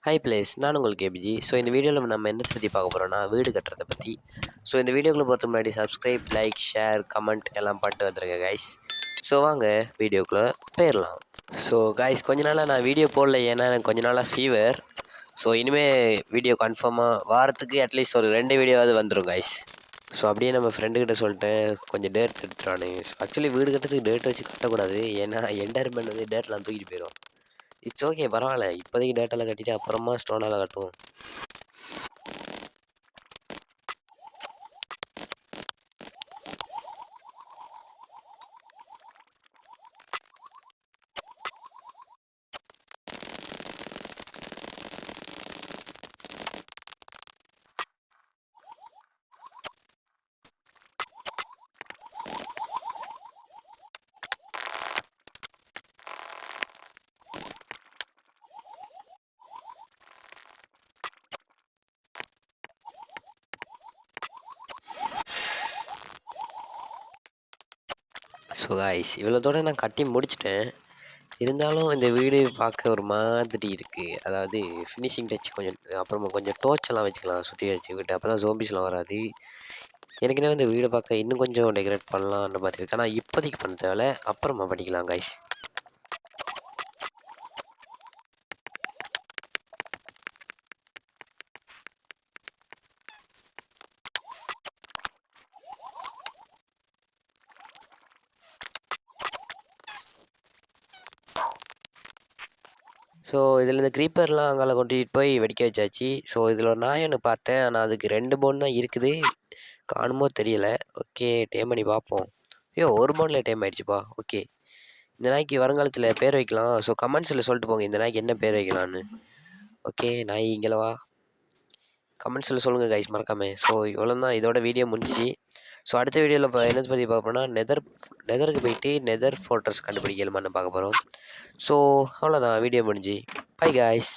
Hi place நான் உங்கள் KPG. So இந்த வீடியோவில் நம்ம என்னத்தை பற்றி பார்க்க போகிறோம்னா வீடு கட்டுறதை பற்றி. ஸோ இந்த வீடியோக்குள்ளே பொறுத்த முன்னாடி சப்ஸ்கிரைப், லைக், ஷேர், கமெண்ட் எல்லாம் பண்ணிட்டு வந்துருங்க கைஸ். ஸோ வாங்க வீடியோக்குள்ளே போயிடலாம். ஸோ கைஸ், கொஞ்ச நாளாக நான் வீடியோ போடல, ஏன்னா எனக்கு கொஞ்ச நாளாக ஃபீவர். ஸோ இனிமேல் வீடியோ கன்ஃபார்மாக வாரத்துக்கு அட்லீஸ்ட் ஒரு 2 வீடியோவாவது வந்துடும் கைஸ். ஸோ அப்படியே நம்ம ஃப்ரெண்டுக்கிட்ட சொல்லிட்டேன், கொஞ்சம் டேட் எடுத்துட்டானு. ஆக்சுவலி வீடு கட்டுறதுக்கு டேட் வச்சு கட்டக்கூடாது, ஏன்னா என்டையர்மெண்ட் வந்து டேட்லாம் தூக்கிட்டு போயிடும். இட்ஸ் ஓகே, பரவாயில்ல, இப்போதைக்கு டேட்டாவில் கட்டிட்டு அப்புறமா ஸ்டோனால் கட்டுவோம். ஸோ காய்ஸ், இவ்வளோத்தோடு நான் கட்டி முடிச்சிட்டேன். இருந்தாலும் இந்த வீடு பார்க்க ஒரு மாதிரி இருக்குது. அதாவது ஃபினிஷிங் டச் கொஞ்சம், அப்புறமா கொஞ்சம் டோர்ச்செல்லாம் வச்சுக்கலாம் சுற்றி வச்சுக்கிட்டு, அப்போ தான் ஜோம்பிஸ்லாம் வராது. எனக்குனே இந்த வீடை பார்க்க இன்னும் கொஞ்சம் டெக்கரேட் பண்ணலாம் அந்த மாதிரி இருக்குது. ஆனால் இப்போதைக்கு பண்ண தேவை, அப்புறமா பண்ணிக்கலாம் காய்ஸ். ஸோ இதில் இந்த க்ரீப்பர்லாம் அங்கால கொண்டுகிட்டு போய் வெடிக்க வச்சாச்சு. ஸோ இதில் ஒரு நாய் ஒன்று பார்த்தேன், ஆனால் அதுக்கு 2 போன் தான் இருக்குது, காணுமோ தெரியல. ஓகே, டேம் பண்ணி பார்ப்போம். ஐயோ, ஒரு போனில் டேம் ஆகிடுச்சுப்பா. ஓகே, இந்த நாய்க்கு வருங்காலத்தில் பேர் வைக்கலாம். ஸோ கமெண்ட்ஸில் சொல்லிட்டு போங்க இந்த நாய்க்கு என்ன பேர் வைக்கலான்னு. ஓகே, நாய் இங்கே வா, கமெண்ட்ஸில் சொல்லுங்கள் கைஸ் மறக்காமல். ஸோ இவ்வளோ தான், இதோட வீடியோ முடிச்சு. ஸோ அடுத்த வீடியோவில் இப்போ என்னத்தை பற்றி பார்க்க போனால் நெதருக்கு போயிட்டு நெதர் ஃபோர்ட்ரஸ் கண்டுபிடிக்கலுமான்னு பார்க்க போகிறோம். ஸோ அவ்வளோதான், வீடியோ முடிஞ்சு. By guys.